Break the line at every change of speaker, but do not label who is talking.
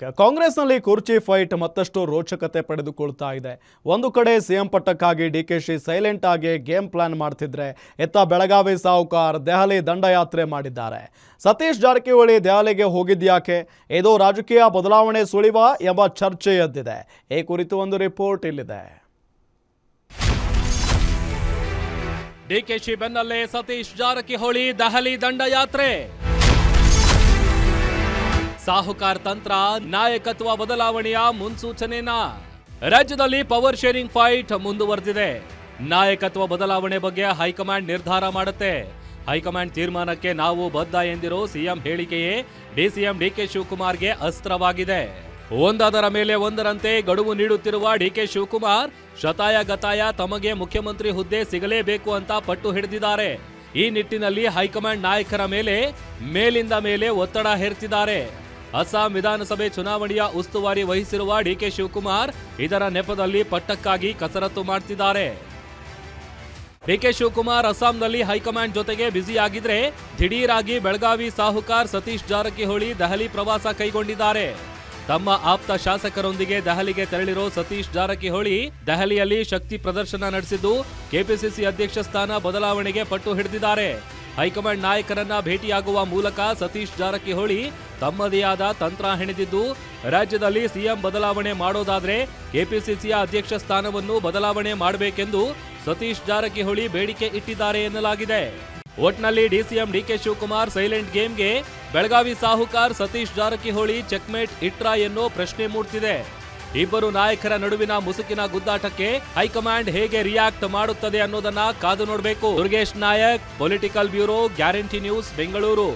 ಕಾಂಗ್ರೆಸ್ನಲ್ಲಿ ಕುರ್ಚಿ ಫೈಟ್ ಮತ್ತಷ್ಟು ರೋಚಕತೆ ಪಡೆದುಕೊಳ್ತಾ ಇದೆ. ಒಂದು ಕಡೆ ಸಿಎಂ ಪಟ್ಟಕ್ಕಾಗಿ ಡಿಕೆಶಿ ಸೈಲೆಂಟ್ ಆಗಿ ಗೇಮ್ ಪ್ಲಾನ್ ಮಾಡ್ತಿದ್ರೆ, ಎತ್ತ ಬೆಳಗಾವಿ ಸಾಹುಕಾರ್ ದೆಹಲಿ ದಂಡಯಾತ್ರೆ ಮಾಡಿದ್ದಾರೆ. ಸತೀಶ್ ಜಾರಕಿಹೊಳಿ ದೆಹಲಿಗೆ ಹೋಗಿದ್ಯಾಕೆ? ಇದು ರಾಜಕೀಯ ಬದಲಾವಣೆ ಸುಳಿವ ಎಂಬ ಚರ್ಚೆ ಎದ್ದಿದೆ. ಈ ಕುರಿತು ಒಂದು ರಿಪೋರ್ಟ್ ಇಲ್ಲಿದೆ.
ಡಿಕೆಶಿ ಬೆನ್ನಲ್ಲೇ ಸತೀಶ್ ಜಾರಕಿಹೊಳಿ ದೆಹಲಿ ದಂಡಯಾತ್ರೆ. ಸಾಹುಕಾರ್ ತಂತ್ರ, ನಾಯಕತ್ವ ಬದಲಾವಣೆಯ ಮುನ್ಸೂಚನೆನಾ? ರಾಜ್ಯದಲ್ಲಿ ಪವರ್ ಶೇರಿಂಗ್ ಫೈಟ್ ಮುಂದುವರೆದಿದೆ. ನಾಯಕತ್ವ ಬದಲಾವಣೆ ಬಗ್ಗೆ ಹೈಕಮಾಂಡ್ ನಿರ್ಧಾರ ಮಾಡುತ್ತೆ. ಹೈಕಮಾಂಡ್ ತೀರ್ಮಾನಕ್ಕೆ ನಾವು ಬದ್ಧ ಎಂದಿರೋ ಸಿಎಂ ಹೇಳಿಕೆಯೇ ಡಿಸಿಎಂ ಡಿಕೆ ಶಿವಕುಮಾರ್ಗೆ ಅಸ್ತ್ರವಾಗಿದೆ. ಒಂದಾದರ ಮೇಲೆ ಒಂದರಂತೆ ಗಡುವು ನೀಡುತ್ತಿರುವ ಡಿಕೆ ಶಿವಕುಮಾರ್ ಶತಾಯ ಗತಾಯ ತಮಗೆ ಮುಖ್ಯಮಂತ್ರಿ ಹುದ್ದೆ ಸಿಗಲೇಬೇಕು ಅಂತ ಪಟ್ಟು ಹಿಡಿದಿದ್ದಾರೆ. ಈ ನಿಟ್ಟಿನಲ್ಲಿ ಹೈಕಮಾಂಡ್ ನಾಯಕರ ಮೇಲೆ ಮೇಲಿಂದ ಮೇಲೆ ಒತ್ತಡ ಹೇರ್ತಿದ್ದಾರೆ. ಅಸ್ಸಾಂ ವಿಧಾನಸಭೆ ಚುನಾವಣೆಯ ಉಸ್ತುವಾರಿ ವಹಿಸಿರುವ ಡಿಕೆ ಶಿವಕುಮಾರ್ ಇದರ ನೆಪದಲ್ಲಿ ಪಟ್ಟಕ್ಕಾಗಿ ಕಸರತ್ತು ಮಾಡ್ತಿದ್ದಾರೆ. ಡಿಕೆ ಶಿವಕುಮಾರ್ ಅಸ್ಸಾಂನಲ್ಲಿ ಹೈಕಮಾಂಡ್ ಜೊತೆಗೆ ಬ್ಯುಸಿಯಾಗಿದ್ರೆ, ದಿಢೀರಾಗಿ ಬೆಳಗಾವಿ ಸಾಹುಕಾರ್ ಸತೀಶ್ ಜಾರಕಿಹೊಳಿ ದೆಹಲಿ ಪ್ರವಾಸ ಕೈಗೊಂಡಿದ್ದಾರೆ. ತಮ್ಮ ಆಪ್ತ ಶಾಸಕರೊಂದಿಗೆ ದೆಹಲಿಗೆ ತೆರಳಿರೋ ಸತೀಶ್ ಜಾರಕಿಹೊಳಿ ದೆಹಲಿಯಲ್ಲಿ ಶಕ್ತಿ ಪ್ರದರ್ಶನ ನಡೆಸಿದ್ದು, ಕೆಪಿಸಿಸಿ ಅಧ್ಯಕ್ಷ ಸ್ಥಾನ ಬದಲಾವಣೆಗೆ ಪಟ್ಟು ಹಿಡಿದಿದ್ದಾರೆ. ಹೈಕಮಾಂಡ್ ನಾಯಕರನ್ನ ಭೇಟಿಯಾಗುವ ಮೂಲಕ ಸತೀಶ್ ಜಾರಕಿಹೊಳಿ ತಮ್ಮದೇ ಆದ ತಂತ್ರ ಹೆಣೆದಿದ್ದು, ರಾಜ್ಯದಲ್ಲಿ ಸಿಎಂ ಬದಲಾವಣೆ ಮಾಡೋದಾದ್ರೆ ಕೆಪಿಸಿಸಿಯ ಅಧ್ಯಕ್ಷ ಸ್ಥಾನವನ್ನು ಬದಲಾವಣೆ ಮಾಡಬೇಕೆಂದು ಸತೀಶ್ ಜಾರಕಿಹೊಳಿ ಬೇಡಿಕೆ ಇಟ್ಟಿದ್ದಾರೆ ಎನ್ನಲಾಗಿದೆ. ಒಟ್ನಲ್ಲಿ ಡಿಸಿಎಂ ಡಿಕೆ ಶಿವಕುಮಾರ್ ಸೈಲೆಂಟ್ ಗೇಮ್ಗೆ ಬೆಳಗಾವಿ ಸಾಹುಕಾರ್ ಸತೀಶ್ ಜಾರಕಿಹೊಳಿ ಚೆಕ್ಮೇಟ್ ಇಟ್ರಾ ಎನ್ನೋ ಪ್ರಶ್ನೆ ಮೂಡ್ತಿದೆ. ಇಬ್ಬರು ನಾಯಕರ ನಡುವಿನ ಮುಸುಕಿನ ಗುದ್ದಾಟಕ್ಕೆ ಹೈಕಮಾಂಡ್ ಹೇಗೆ ರಿಯಾಕ್ಟ್ ಮಾಡುತ್ತದೆ ಅನ್ನೋದನ್ನ ಕಾದು ನೋಡಬೇಕು. Durgesh Nayak, political bureau, guarantee news, Bengaluru.